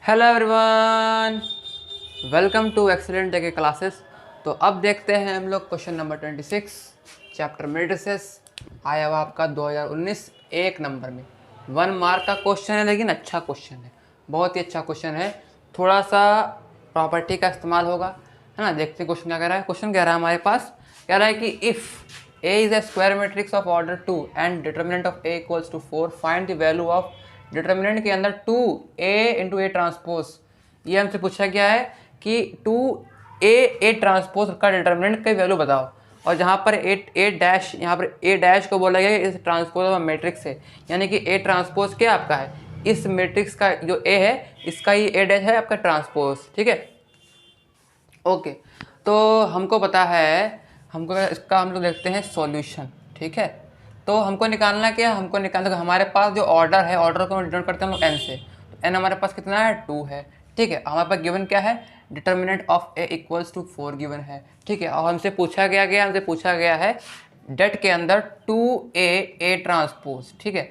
Hello everyone, welcome to excellent day के classes. तो अब देखते हैं हम लोग क्वेश्चन नंबर 26 चैप्टर मैट्रिसेस। आया हुआ आपका 2019 एक नंबर में 1 मार्क का क्वेश्चन है, लेकिन अच्छा क्वेश्चन है, बहुत ही अच्छा क्वेश्चन है। थोड़ा सा प्रॉपर्टी का इस्तेमाल होगा, है ना। देखते हैं क्वेश्चन क्या कह रहा है। क्वेश्चन कह रहा है हमारे पास, कह रहा है कि if A is a square matrix of order 2 and determinant of A equals to 4, find the value of determinant के अंदर 2a इंटू ए ट्रांसपोज। ये हमसे पूछा गया है कि 2a ट्रांसपोज का डिटर्मिनेंट की वैल्यू बताओ। और जहाँ पर ए डैश, यहाँ पर ए डैश को बोला गया है इस ट्रांसपोज ऑफ मैट्रिक्स है, यानी कि ए ट्रांसपोज क्या आपका है, इस मैट्रिक्स का जो ए है इसका ही ए डैश है आपका ट्रांसपोज। ठीक है, ओके। तो हमको पता है, हमको इसका हम लोग देखते हैं सॉल्यूशन। ठीक है, तो हमको निकालना क्या है, हमको निकालना हमारे पास जो ऑर्डर है, ऑर्डर को हम डिनोट करते हैं हम लोग एन से। तो एन हमारे पास कितना है, 2 है। ठीक है, हमारे पास गिवन क्या है, determinant of A equals to 4 given है। ठीक है, और हमसे पूछा गया है डेट के अंदर 2a ट्रांसपोज। ठीक है,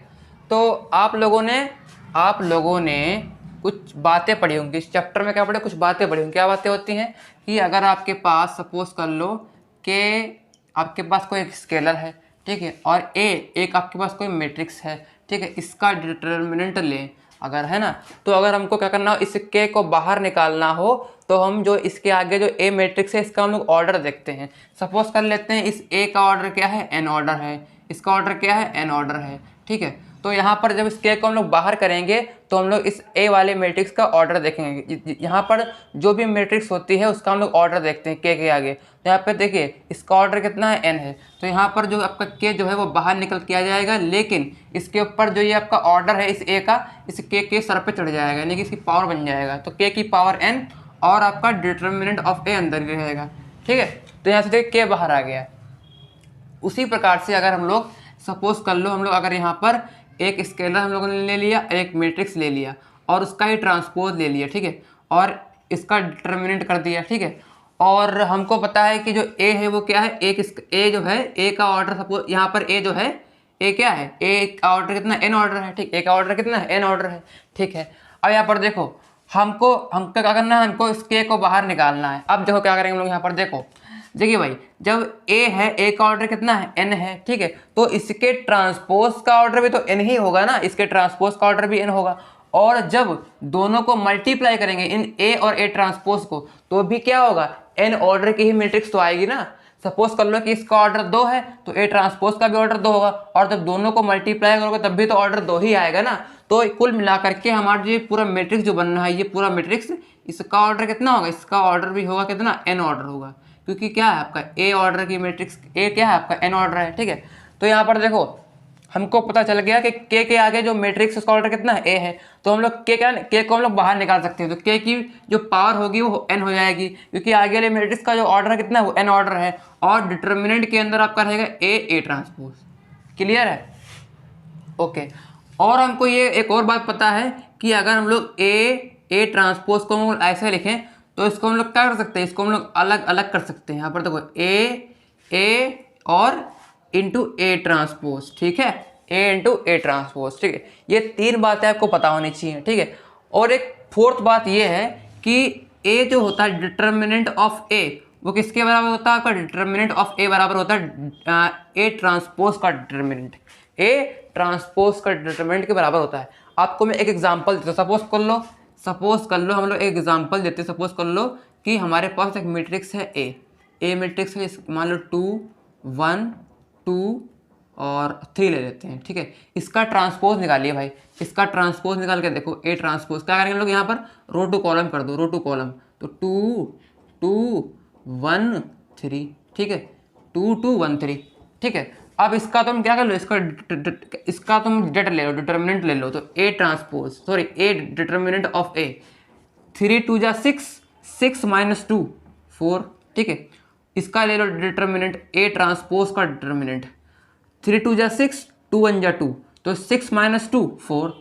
तो आप लोगों ने कुछ बातें पढ़ी होंगी इस चैप्टर में। क्या पढ़े, कुछ बातें पढ़ी होंगी। क्या बातें होती हैं कि अगर आपके पास सपोज कर लो कि आपके पास कोई एक स्केलर है, ठीक है, और एक आपके पास कोई मैट्रिक्स है, ठीक है, इसका डिटर्मिनेंट लें अगर, है ना। तो अगर हमको क्या करना हो, इस के को बाहर निकालना हो, तो हम जो इसके आगे जो ए मैट्रिक्स है इसका हम लोग ऑर्डर देखते हैं। सपोज कर लेते हैं इस ए का ऑर्डर क्या है, एन ऑर्डर है, इसका ऑर्डर क्या है, एन ऑर्डर है। ठीक है, तो यहाँ पर जब इस के को हम लोग बाहर करेंगे तो हम लोग इस ए वाले मैट्रिक्स का ऑर्डर देखेंगे। यहाँ पर जो भी मैट्रिक्स होती है उसका हम लोग ऑर्डर देखते हैं के आगे। तो यहाँ पे देखिए इसका ऑर्डर कितना है, एन है, तो यहाँ पर जो आपका के जो है वो बाहर निकल के आ जाएगा, लेकिन इसके ऊपर जो ये आपका ऑर्डर है इस ए का, इस के सर पे चढ़ जाएगा, यानी कि इसकी पावर बन जाएगा। तो के की पावर एन और आपका डिटर्मिनेंट ऑफ ए अंदर रहेगा। ठीक है, तो यहाँ से देखिए के बाहर आ गया। उसी प्रकार से अगर हम लोग सपोज कर लो, हम लोग अगर यहाँ पर एक स्केलर हम लोगों ने ले लिया, एक मैट्रिक्स ले लिया और उसका ही ट्रांसपोज ले लिया, ठीक है, और इसका डिटर्मिनेंट कर दिया। ठीक है, और हमको पता है कि जो ए है वो क्या है, ए जो है, ए का ऑर्डर सपोज यहाँ पर ए जो है, ए क्या है, ए का ऑर्डर कितना, एन ऑर्डर है। ठीक, ए का ऑर्डर कितना है, एन ऑर्डर है। ठीक है, अब यहाँ पर देखो हमको क्या करना है, हमको इस के को बाहर निकालना है। अब देखो क्या करेंगे हम लोग, यहाँ पर देखिए भाई, जब ए है, ए का ऑर्डर कितना है, एन है। ठीक है, तो इसके ट्रांसपोज का ऑर्डर भी तो एन ही होगा ना, इसके ट्रांसपोज का ऑर्डर भी एन होगा। और जब दोनों को मल्टीप्लाई करेंगे इन ए और ए ट्रांसपोज को, तो भी क्या होगा, एन ऑर्डर की ही मैट्रिक्स तो आएगी ना। सपोज कर लो कि इसका ऑर्डर 2 है तो ए ट्रांसपोज का भी ऑर्डर 2 होगा, और जब दोनों को मल्टीप्लाई करोगे तब भी तो ऑर्डर 2 ही आएगा ना। तो कुल मिलाकर के हमारा जो पूरा मैट्रिक्स जो बन रहा है, ये पूरा मैट्रिक्स, इसका ऑर्डर कितना होगा, इसका ऑर्डर भी होगा कितना, एन ऑर्डर होगा, क्योंकि क्या है आपका ए ऑर्डर की मैट्रिक्स, ए क्या है आपका, एन ऑर्डर है। ठीक है, तो यहाँ पर देखो हमको पता चल गया कि के आगे जो मैट्रिक्स उसका ऑर्डर कितना है, ए है। तो हम लोग के को हम लोग बाहर निकाल सकते हैं, तो के की जो पावर होगी वो एन हो जाएगी, क्योंकि आगे वाले मैट्रिक्स का जो ऑर्डर है कितना है, वो एन ऑर्डर है। और डिटर्मिनेंट के अंदर आपका रहेगा ए ट्रांसपोज। क्लियर है, ओके। और हमको ये एक और बात पता है कि अगर हम लोग ए ट्रांसपोज को हम लोग ऐसे लिखें तो इसको हम लोग क्या कर सकते हैं, इसको हम लोग अलग अलग कर सकते हैं। यहाँ पर देखो ए और इंटू ए ट्रांसपोज। ठीक है, ए इंटू ए ट्रांसपोज। ठीक है, ये 3 बातें आपको पता होनी चाहिए। ठीक है, और एक 4th बात ये है कि ए जो होता है डिटर्मिनेंट ऑफ ए, वो किसके बराबर होता है, आपका डिटर्मिनेंट ऑफ ए बराबर होता है ए ट्रांसपोज का डिटर्मिनेंट। ए ट्रांसपोज का डिटर्मिनेंट के बराबर होता है। आपको मैं एक एग्जांपल देता हूँ। सपोज कर लो हम लोग एक एग्जांपल देते हैं। सपोज कर लो कि हमारे पास एक मैट्रिक्स है ए मैट्रिक्स है, मान लो 2 1 2 और 3 ले लेते हैं। ठीक है, इसका ट्रांसपोज निकालिए भाई, इसका ट्रांसपोज निकाल के देखो, ए ट्रांसपोज क्या करेंगे लोग, यहाँ पर रो टू कॉलम कर दो, रो टू कॉलम, तो 2 2 1 3। ठीक है, 2 2 1 3। ठीक है, अब इसका तुम क्या कर लो, इसका तुम डेट ले लो, डिटर्मिनेंट ले लो। तो A transpose, sorry, A determinant of A, 3 2 जा 6, 6 - 2 4। ठीक है, इसका ले लो डिटर्मिनेंट, ए ट्रांसपोज का डिटर्मिनेंट, 3 2 जा 6, 2 1 जा 2, तो 6 - 2 4।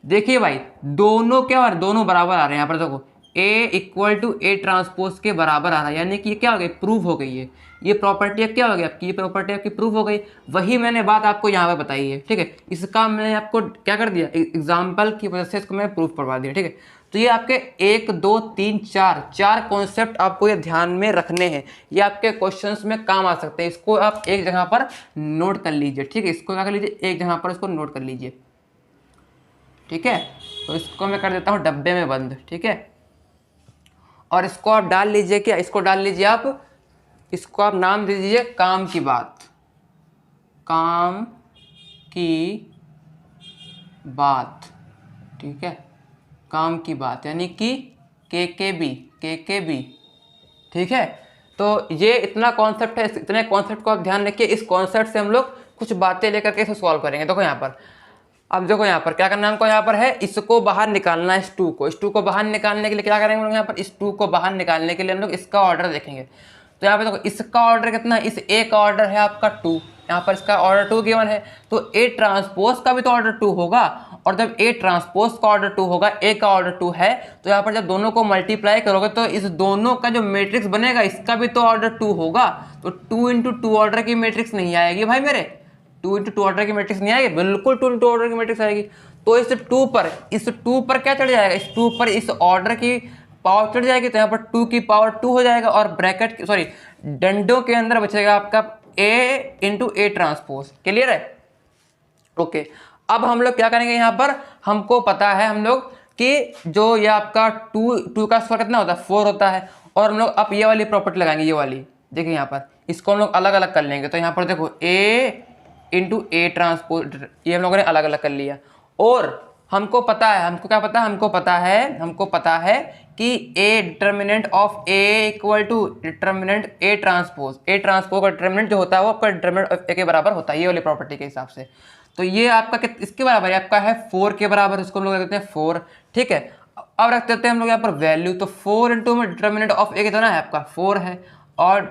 देखिए भाई दोनों क्या आ रहे, दोनों बराबर आ रहे हैं। यहाँ पर देखो ए इक्वल टू ए ट्रांसपोज के बराबर आ रहा है, यानी कि ये क्या हो गई, प्रूव हो गई है। ये प्रॉपर्टी अब क्या हो गई आपकी, ये प्रॉपर्टी आपकी प्रूव हो गई। वही मैंने बात आपको यहाँ पे बताई है। ठीक है, इसका मैंने आपको क्या कर दिया, एग्जाम्पल की वजह से इसको मैं प्रूफ करवा दिया। ठीक है, तो ये आपके 1 2 3 4 कॉन्सेप्ट आपको ये ध्यान में रखने हैं, ये आपके क्वेश्चंस में काम आ सकते हैं। इसको आप एक जगह पर नोट कर लीजिए, ठीक है, इसको क्या कर लीजिए, एक जगह पर इसको नोट कर लीजिए, ठीक है। तो इसको मैं कर देता हूँ डब्बे में बंद, ठीक है। और इसको आप डाल लीजिए, क्या इसको डाल लीजिए आप, इसको आप नाम दे दीजिए काम की बात, काम की बात, ठीक है, काम की बात, यानी कि KKB, ठीक है। तो ये इतना कॉन्सेप्ट है, इतने कॉन्सेप्ट को आप ध्यान रखिए। इस कॉन्सेप्ट से हम लोग कुछ बातें लेकर के इसे सॉल्व करेंगे। देखो यहाँ पर, अब देखो यहाँ पर क्या करना है हमको, यहाँ पर है इसको बाहर निकालना है, इस 2 को, इस 2 को बाहर निकालने के लिए क्या करेंगे हम लोग, यहाँ पर इस 2 को बाहर निकालने के लिए हम लोग इसका ऑर्डर देखेंगे। तो यहाँ पे देखो इसका ऑर्डर कितना है, इस A का ऑर्डर है आपका 2, यहाँ पर इसका ऑर्डर 2 गिवन है, तो A ट्रांसपोज का भी तो ऑर्डर 2 होगा। और जब A ट्रांसपोज का ऑर्डर 2 होगा, A का ऑर्डर 2 है, तो यहाँ पर जब दोनों को मल्टीप्लाई करोगे तो इस दोनों का जो मैट्रिक्स बनेगा इसका भी तो ऑर्डर 2 होगा। तो 2 × 2 ऑर्डर की मैट्रिक्स नहीं आएगी भाई मेरे, 2 × 2 ऑर्डर की मैट्रिक्स नहीं आएगी, बिल्कुल 2 × 2 ऑर्डर की मैट्रिक्स आएगी। तो इस 2 पर क्या चढ़ जाएगा, इस 2 पर इस ऑर्डर की पावर चढ़ जाएगी, तो यहाँ पर 2 की पावर 2 हो जाएगा, और ब्रैकेट सॉरी डंडों के अंदर बचेगा आपका A × A ट्रांसपोज। क्लियर है, ओके। अब हम लोग क्या करेंगे, यहाँ पर हमको पता है हम लोग कि जो ये आपका 2 का स्क्वायर कितना होता है, 4 होता है। और हम लोग अब ये वाली प्रॉपर्टी लगाएंगे, ये वाली देखिए, यहाँ पर इसको हम लोग अलग अलग कर लेंगे। तो यहाँ पर देखो A × A ट्रांसपोज, ये हम लोगों ने अलग अलग कर लिया। और हमको पता है, हमको क्या पता है, हमको पता है कि A determinant of A equal to determinant A transpose, A transpose का डिटर्मिनेंट जो होता है वो आपका डिटर्मिनेंट ऑफ A के बराबर होता है, ये वाली प्रॉपर्टी के हिसाब से। तो ये आपका इसके बराबर है, आपका है 4 के बराबर, इसको हम लोग रख देते हैं 4, ठीक है। अब रख देते हैं हम लोग यहाँ पर वैल्यू, तो 4 × में डिटर्मिनेंट ऑफ A कितना है आपका 4 है, और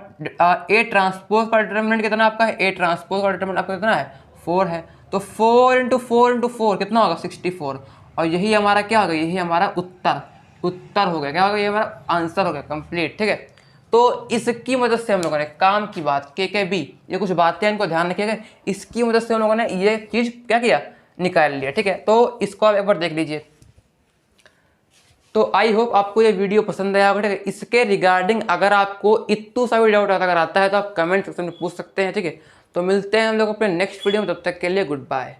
A ट्रांसपोज का डिटर्मिनेंट कितना आपका है, A ट्रांसपोज का डिटर्मिनेंट आपका कितना है 4 है। तो 4 × 4 × 4 कितना होगा 64, और यही हमारा क्या होगा, यही हमारा उत्तर हो गया, क्या होगा, ये हमारा आंसर हो गया कंप्लीट, ठीक है। तो इसकी मदद से हम लोगों ने काम की बात KKB, ये कुछ बातें इनको ध्यान रखिएगा, इसकी मदद से हम लोगों ने ये चीज़ क्या किया, निकाल लिया, ठीक है। तो इसको आप एक बार देख लीजिए। तो आई होप आपको ये वीडियो पसंद आया होगा, ठीक है। इसके रिगार्डिंग अगर आपको इतू सा भी डाउट अगर आता है तो आप कमेंट सेक्शन में पूछ सकते हैं, ठीक है। तो मिलते हैं हम लोग अपने नेक्स्ट वीडियो में, तब तक के लिए गुड बाय।